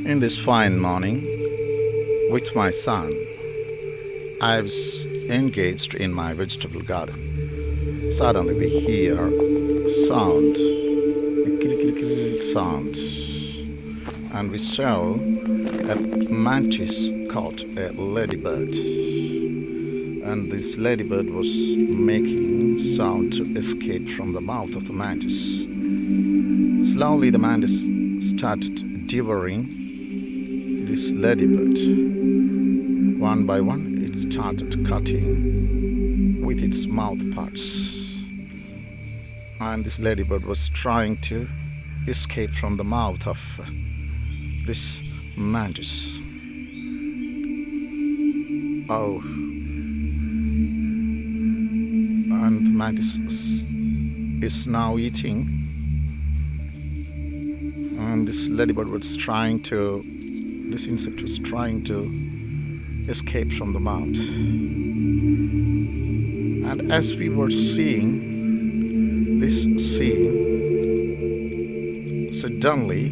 In this fine morning, with my son, I was engaged in my vegetable garden. Suddenly we hear sound, a click sound, and we saw a mantis caught a ladybird. And this ladybird was making sound to escape from the mouth of the mantis. Slowly the mantis started devouring this ladybird. One by one it started cutting with its mouth parts. And this ladybird was trying to escape from the mouth of this mantis. Oh. And the mantis is now eating. And this ladybird was trying to, this insect was trying to escape from the mouth. And as we were seeing this scene, suddenly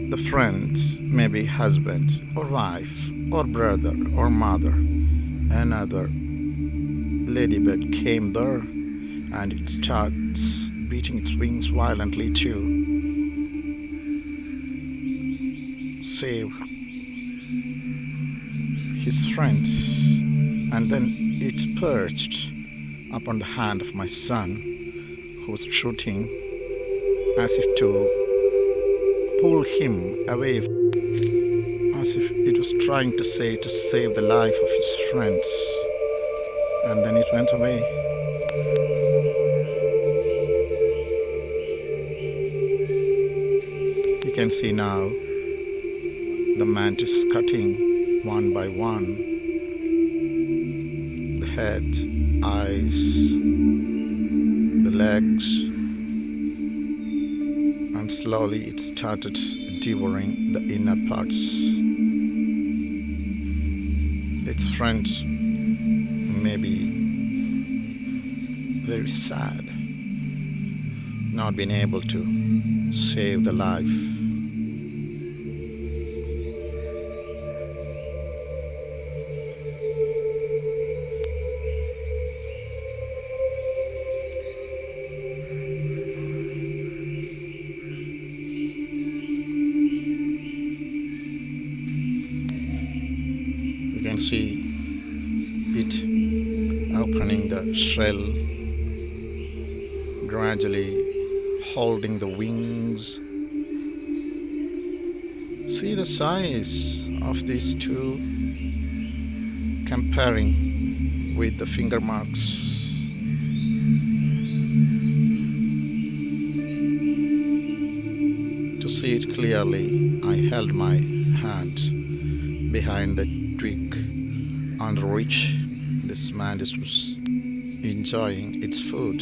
the friend, maybe husband or wife or brother or mother, another ladybird came there, and it starts beating its wings violently to save his friend. And then it perched upon the hand of my son, who was shooting, as if to pull him away, as if it was trying to say to save the life of his friend. And then it went away. You can see now the mantis cutting one by one the head, eyes, the legs, and slowly it started devouring the inner parts. Its friend may be very sad, not being able to save the life. You can see it opening the shell, gradually holding the wings. See the size of these two comparing with the finger marks. To see it clearly, I held my hand behind the twig under which this mantis was enjoying its food.